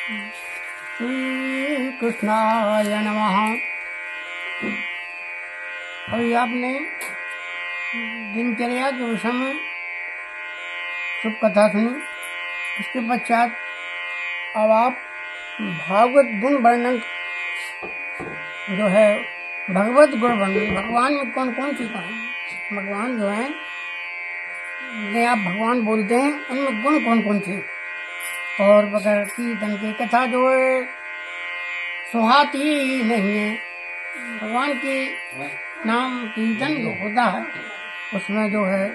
श्री कृष्णाय नमः। अभी आपने दिनचर्या के विषय में शुभ कथा सुनी। इसके पश्चात अब आप भागवत गुण वर्णन जो है, भगवत गुण वर्णन, भगवान में कौन कौन सी कहानी, भगवान जो है जिन्हें आप भगवान बोलते हैं उनमें गुण कौन कौन से, और बगैर कीर्तन की कथा जो है सुहाती नहीं है। भगवान की नाम कीर्तन जो होता है उसमें जो है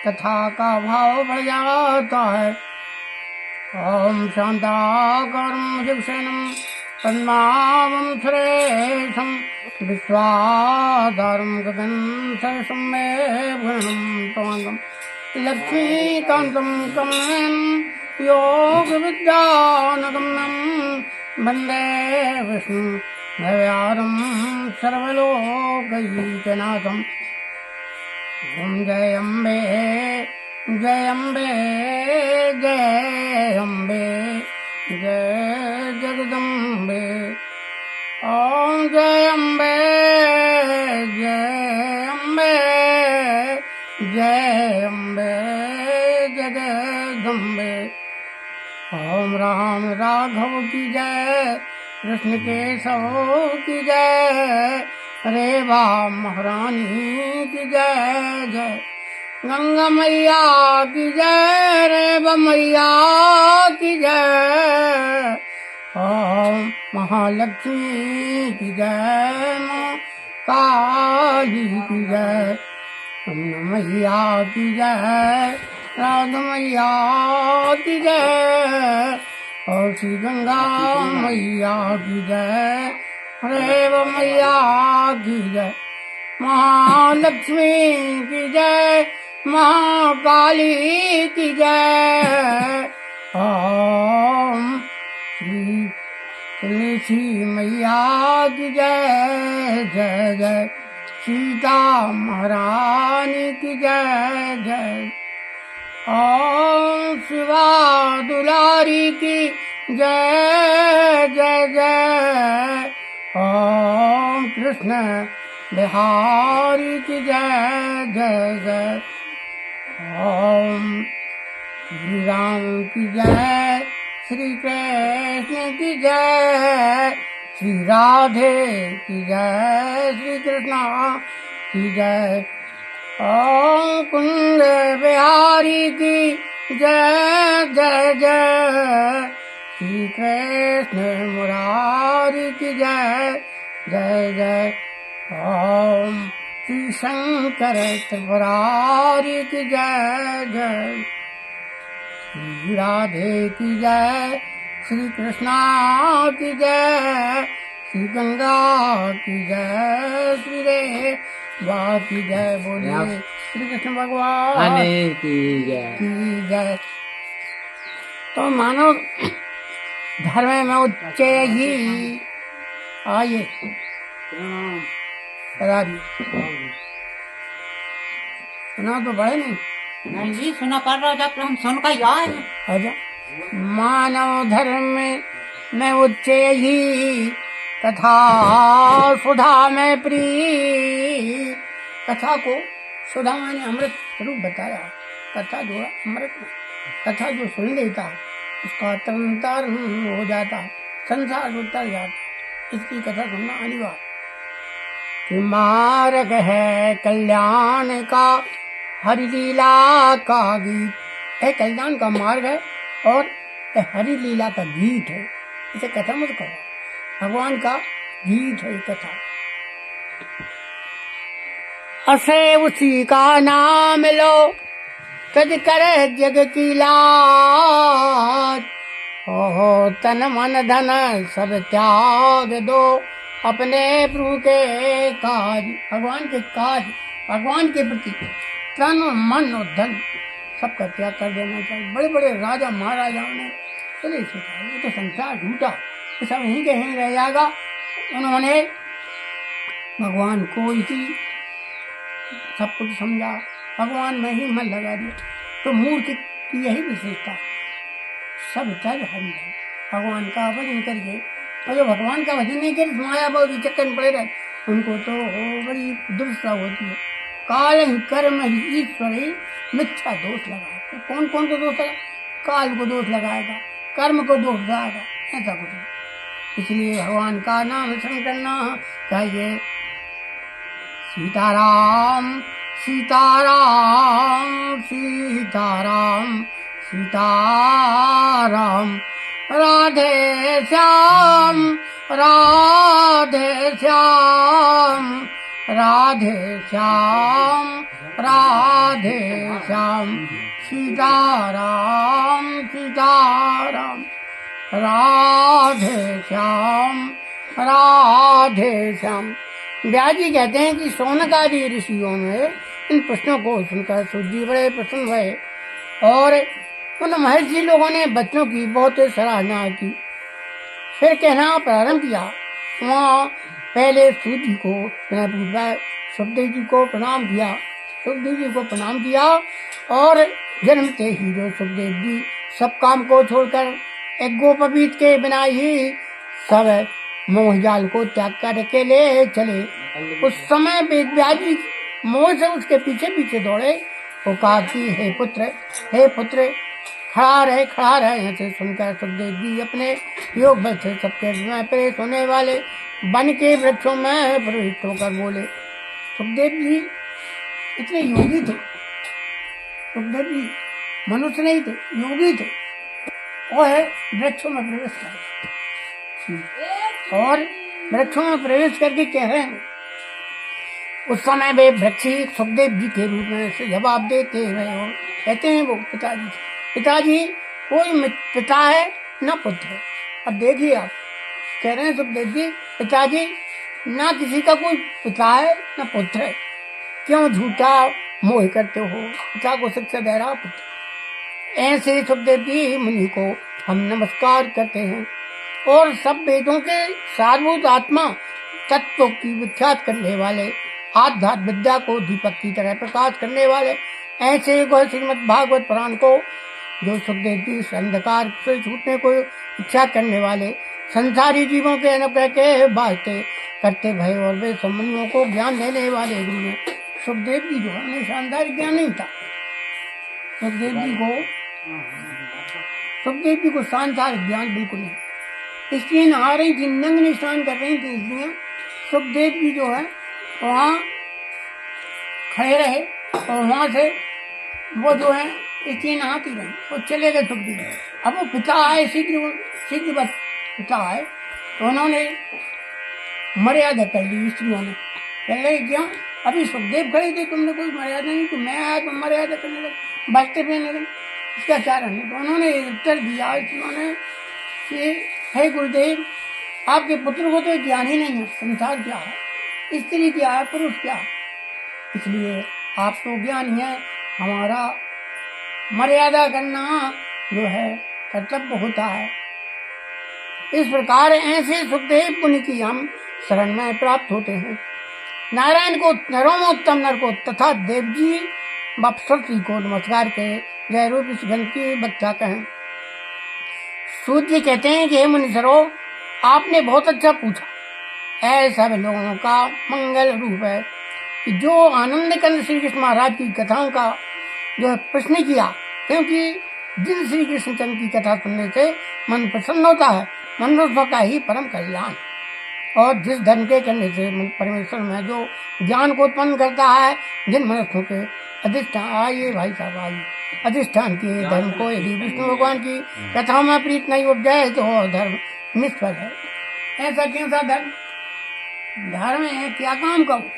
कथा का भाव बढ़ जाता है। ओम शांताकारं भुजगशयनं पद्मावं सुरेशं विश्वाधारं गगनसदृशं मेघवर्णं तवाङ्गं लक्ष्मीकान्तं कमलं योगविद्यानगम्यं वन्दे विष्णुं भवयारं सर्वलोकैकनाथम्। ओम जय अम्बे जय अम्बे जय अम्बे जय जगदम्बे। ओम जय अम्बे जय अम्बे जय अम्बे जगदम्बे। ओम राम राघव की जय, कृष्ण केशव की जय, रेवा महारानी की जय जय। गंगा मैया की जय, रेवा मैया की जय। ओम महालक्ष्मी की जय, माँ काली की जय। गंगा मैया की जय, राधा मैया की जय, और श्री गंगा मैया की जय, रेव मैया की जय। महालक्ष्मी की जय, महाकाली की जय। ओम श्री तुलसी मैया की जय जय जय। सीता महारानी की जय जय। ओम शिवा दुलारी की जय जय जय। ओम कृष्ण बिहारी की जय जय जय। ओम श्री राम की जय, श्री कृष्ण की जय, श्री राधे की जय, श्री कृष्णा की जय। ओम कुंद बिहारी की जय जय जय। श्री कृष्ण मुरारी की जय जय जय। ओम श्री शंकर त्रिपुरारी की जय जय। श्री राधे की जय, श्री कृष्णा की जय, श्री गंगा की जय, श्री रेवा की जय। बोलिए श्री कृष्ण भगवान की जय। तो मानव धर्म में उच्च ही आइए करा दी। सुना तो बड़े नहीं जी, सुना कर रहा जब हम सुन का याद है। अच्छा, मानव धर्म में उच्च ही कथा सुधा में प्रिय। कथा को सुधा मैंने अमृत स्वरूप बताया। कथा जो अमृत में, कथा जो सुन लेता उसका तरण तारण हो जाता, संसार उतर जाता। इसकी कथा सुनना अनिवार्य। कि मार्ग है कल्याण का, हरि लीला का गीत। यह कल्याण का मार्ग है और यह हरि लीला का गीत है। इसे कथा मत कहो, भगवान का गीत है कथा। असे उसी का नाम लो, तज करे जग की लाज। ओहो तन मन धन सब त्याग दो, अपने प्रभु के काज। भगवान के काज, भगवान के प्रति तन मन और धन सबका त्याग कर देना चाहिए। बड़े बड़े राजा महाराजाओं ने चले सोचा ये तो संसार झूठा, ये सब यहीं के यहीं रह जाएगा। उन्होंने भगवान को ही सब कुछ समझा, भगवान में ही मन लगा दिया। तो मूर्ख की यही विशेषता, सब तज हरि है। भगवान का भजन करके, और जो भगवान का भजन नहीं करे माया बहुत चक्कर में पड़े रहे, उनको तो बड़ी दुर्दशा होती है। काल ही कर्म ही ईश्वर ही मिथ्या दोष लगाए। कौन कौन को दोष लगा? काल को दोष लगाएगा, कर्म को दोष लगाएगा, ऐसा कुछ नहीं। इसलिए भगवान का नाम स्मरण करना चाहिए। सीताराम सीताराम सीताराम सीताराम, राधे श्याम राधे श्याम राधे श्याम राधे श्याम, सीताराम सीताराम राधे श्याम राधे श्याम। व्यास जी कहते हैं कि शौनक आदि ऋषियों में इन प्रश्नों को सुनकर सूत जी बड़े प्रसन्न हुए और उन महर्षि लोगों ने बच्चों की बहुत सराहना की। फिर कहना प्रारंभ किया। वहाँ पहले सूत जी को सुखदेव जी को प्रणाम किया, सुखदेव जी को प्रणाम किया और जन्मते ही जो सुखदेव जी सब काम को छोड़कर एक गोपवीत के बिना ही सब मोहजाल को त्याग कर अकेले चले। उस समय व्यास जी मोह से उसके पीछे पीछे दौड़े। वो कहा कि हे पुत्र खड़ा रहे। ऐसे सुनकर सुखदेव जी अपने योग बल से सबके में प्रेरित होने वाले वन के वृक्षों में प्रवृत्त होकर बोले। सुखदेव जी इतने योगी थे, सुखदेव जी मनुष्य नहीं थे, योगी थे। वो है वृक्षों में प्रवेश कर और वृक्षों में प्रवेश करके कह रहे हैं। उस समय वे वृक्षी सुखदेव जी के रूप में से जवाब देते हैं और कहते हैं वो पिताजी कोई पिता है न पुत्र है। अब देखिए आप कह रहे हैं सुखदेव जी पिताजी ना किसी का कोई पिता है न पुत्र है, क्यों झूठा मोह करते हो, पिता को शिक्षा दे रहा पुत्र। ऐसे सुखदेव जी मुनि को हम नमस्कार करते हैं और सब वेदों के सारभूत आत्मा तत्व की विख्यात करने वाले, आध्यात्म विद्या को दीपक की तरह प्रकाश करने वाले ऐसे श्रीमद् भागवत पुराण को जो सुखदेव जी से अंधकार से छूटने को इच्छा करने वाले संसारी जीवों के अनुग्रह के वास्ते करते भय और वे मुनियों को ज्ञान देने वाले गुरु हैं। सुखदेव जी जो है शानदार ज्ञान नहीं था। सुखदेव जी को सांसारिक ज्ञान बिल्कुल नहीं। इसलिए नहा रही थी, नंग स्नान कर रही थी, इसलिए सुखदेव जी जो है वहाँ खड़े रहे और वहाँ से वो जो है इसलिए नहाती रही, वो चले गए सुखदेव जी। अब वो पिता आए शीघ्र पिता आए तो उन्होंने मर्यादा कर ली स्त्रियों ने। कह रहे क्यों, अभी सुखदेव खड़े थे, तुमने कोई मर्यादा नहीं की, मैं आया तो मर्यादा करने लगे, वस्त्र पहनने लगे, इसका कारण है। तो उन्होंने उत्तर दिया स्त्रियों ने कि हे गुरुदेव आपके पुत्र को तो ज्ञान ही नहीं है, संसार क्या है, स्त्री क्या है, पुरुष क्या है, इसलिए आप तो ज्ञानी है, हमारा मर्यादा करना जो है कर्तव्य होता है। इस प्रकार ऐसे सुखदेव मुनि की हम शरण में प्राप्त होते हैं। नारायण को नरोमोत्तम नर को तथा देव जी व सरस्वती को नमस्कार के जय रूप इस ग्रंथ की व्याख्या कहें। सूत जी कहते हैं कि हे मुनीश्वरो आपने बहुत अच्छा पूछा। ऐसा लोगों का मंगल रूप है कि जो आनंद कंद श्री कृष्ण महाराज की कथाओं का जो है प्रश्न किया, क्योंकि जिन श्री कृष्ण चंद्र की कथा सुनने से मन प्रसन्न होता है, मनुष्य का ही परम कल्याण। और जिस धर्म के करने से परमेश्वर में जो ज्ञान को उत्पन्न करता है, जिन मनुष्यों के अधिष्ठान आइए भाई साहब आइए अधिष्ठान किए धर्म को यदि विष्णु भगवान की कथाओं में प्रीत नहीं उपजाए तो धर्म निष्फल है। ऐसा कैसा धर्म है, क्या काम करो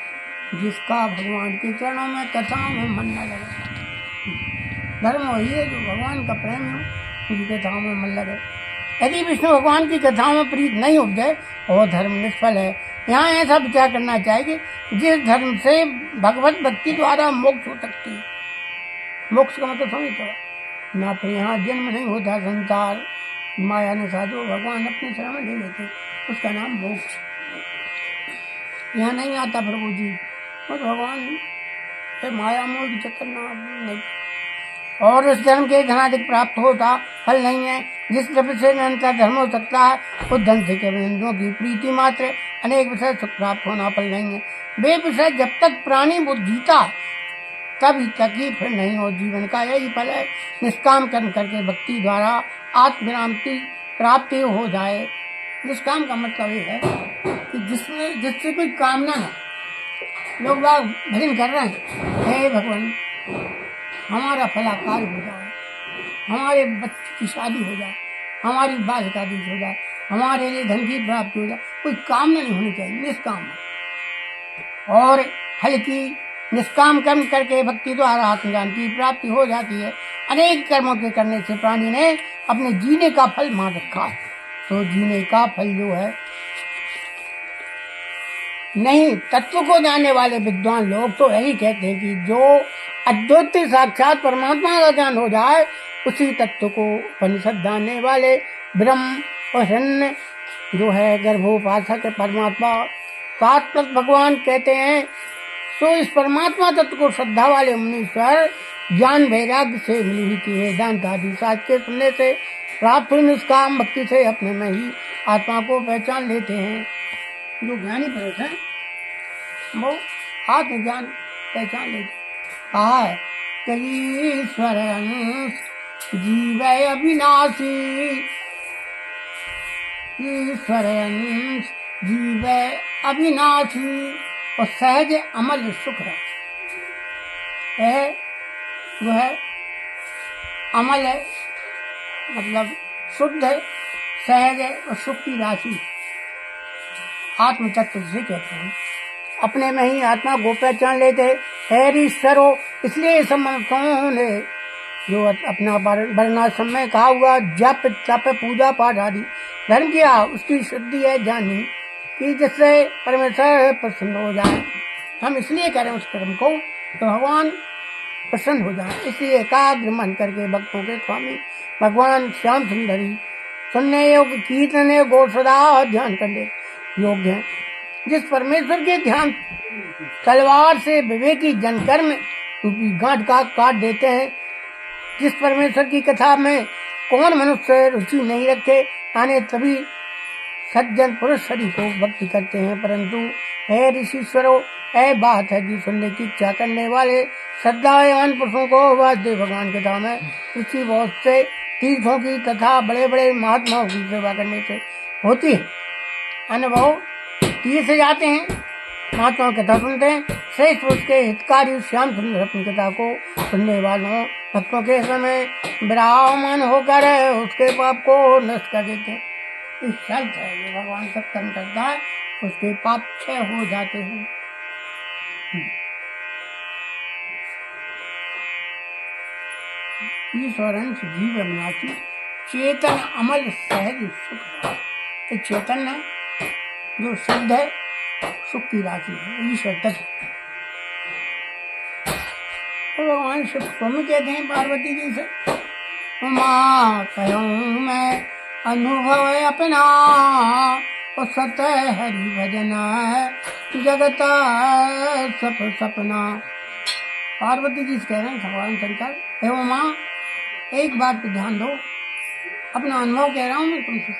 जिसका भगवान के चरणों में कथाओं में मन न लगे। धर्म वही है जो भगवान का प्रेम हो, उनकी कथाओं में मन लगे। यदि विष्णु भगवान की कथाओं में प्रीत नहीं उपजाए वो धर्म निष्फल है। यहाँ ऐसा विचार करना चाहिए जिस धर्म से भगवत भक्ति द्वारा मोक्ष हो सकती है। मोक्ष का मतलब समझते हो ना, फिर यहाँ जन्म नहीं होता, संसार माया ने साधो भगवान अपने शरण में ले लेते, उसका नाम मोक्ष। यहाँ नहीं आता प्रभु जी, और भगवान माया मोह के चक्कर ना नहीं। और उस धर्म के धनाधिक प्राप्त होता फल नहीं है। जिस द्रव्य से निरंतर धर्म हो सकता है उस धन से केवल इंद्रियों की प्रीति मात्र अनेक विषय सुख प्राप्त होना फल नहीं है। वे विषय जब तक प्राणी बुद्ध जीता तभी तक ही फिर नहीं हो। जीवन का यही फल है। निष्काम कर्म करके भक्ति द्वारा आत्मविराम की प्राप्ति हो जाए। निष्काम का मतलब ये है कि जिससे कोई कामना ना, लोग बाग भजन कर रहे हैं, हे भगवान हमारा फलाकार हो जाए, हमारे बच्चे की शादी हो जाए, हमारी बाल का बीज हो जाए, हमारे लिए धन की प्राप्ति हो जाए, कोई कामना नहीं होनी चाहिए। निष्काम और फल की निष्काम कर्म करके भक्ति द्वारा आत्मज्ञान की प्राप्ति हो जाती है। अनेक कर्मों के करने से प्राणी ने अपने जीने का फल मान रखा है। तो जीने का फल जो है नहीं, तत्व को जानने वाले विद्वान लोग तो यही कहते हैं कि जो अद्वैत साक्षात परमात्मा का ज्ञान हो जाए उसी तत्व को उपनिषद जानने वाले ब्रह्म और हिरण्य जो है गर्भोपासक परमात्मा शाश्वत भगवान कहते हैं। तो इस परमात्मा तत्व को श्रद्धा वाले मुनीश्वर ज्ञान वैराग्य से मिली हुई की वेदांत आदि शास्त्र के सुनने से प्राप्त हुई निष्काम भक्ति से अपने में ही आत्मा को पहचान लेते हैं। जो ज्ञानी पुरुष है वो आत्मज्ञान पहचान लेते। कहा है कि ईश्वर अंश जीव अविनाशी, ईश्वर अंश जीव अविनाशी और सहज अमल सुख है। जो है अमल है मतलब शुद्ध है, सहज है और सुख की राशि आत्म तत्व से कहते हैं। अपने में ही आत्मा को पहचान लेते है ईश्वर हो। इसलिए समर्थों ने जो अपना वर्णाश्रम में कहा हुआ जप तप पूजा पाठ आदि धर्म किया उसकी शुद्धि है जानी कि जिससे परमेश्वर प्रसन्न हो जाए। हम इसलिए करें उस कर्म को तो भगवान प्रसन्न हो जाए। इसलिए एकाग्र मन करके भक्तों के स्वामी भगवान श्याम सुंदरी सुनने योग्य कीर्तन गो सदा ध्यान करने योग्य है। जिस परमेश्वर के ध्यान तलवार से विवेकी जनकर्म रूपी गांठ का काट देते हैं। जिस परमेश्वर की कथा में कौन मनुष्य रुचि नहीं रखे आने तभी सज्जन पुरुष शरीर को भक्ति करते हैं। परंतु हे ऋषीश्वरों ऐ बात है कि सुनने की इच्छा करने वाले श्रद्धावान पुरुषों को वासुदेव भगवान के धाम में ऋषि बहुत से तीर्थों की तथा बड़े बड़े महात्माओं की सेवा करने से होती है। अनुभव तीर्थ जाते हैं, महात्माओं की कथा सुनते हैं। श्रेष्ठ पुरुष के हितकारी श्याम सुंदर अपनी कथा को सुनने वालों भक्तों के समय विरामन होकर उसके पाप को नष्ट कर देते हैं। इस शर्त है जो भगवान सत्कर्म करता है उसके पाप क्षय हो जाते हैं। ईश्वरंश जीव अविनाशी चेतन अमल सहज सुख। चेतन है जो शुद्ध है सुख की राशि है ईश्वर तत्व। तो भगवान शिव स्वामी कहते हैं पार्वती जी से उमा कहूँ मैं अनुभव अपना और सत हरि भजन जगत सप सपना। पार्वती जी से कह रहे हैं भगवान शंकर हे उमा एक बात पे ध्यान दो, अपना अनुभव कह रहा हूँ मैं तुमसे।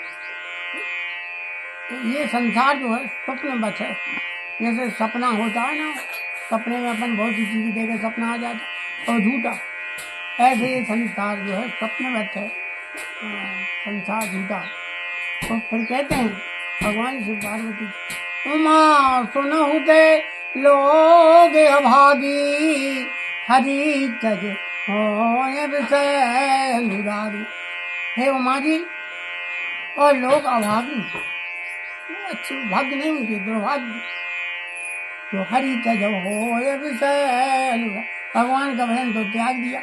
ये संसार जो है स्वप्न बच है। जैसे सपना होता है ना, सपने में अपन बहुत सी चीजें देखे सपना आ जाता और झूठा, ऐसे ये संसार जो है स्वप्न बच है, संसार झूठा। तो फिर कहते हैं भगवान शिव पार्वती उमा सुनहु ते लोग अभागी हरि तज हो विषय अनुरागी। हे उमा जी और लोग अभागी अच्छे भाग्य नहीं उनके दुर्भाग्य तो हरि तज हो विषय अनुराग। भगवान का भजन तो त्याग दिया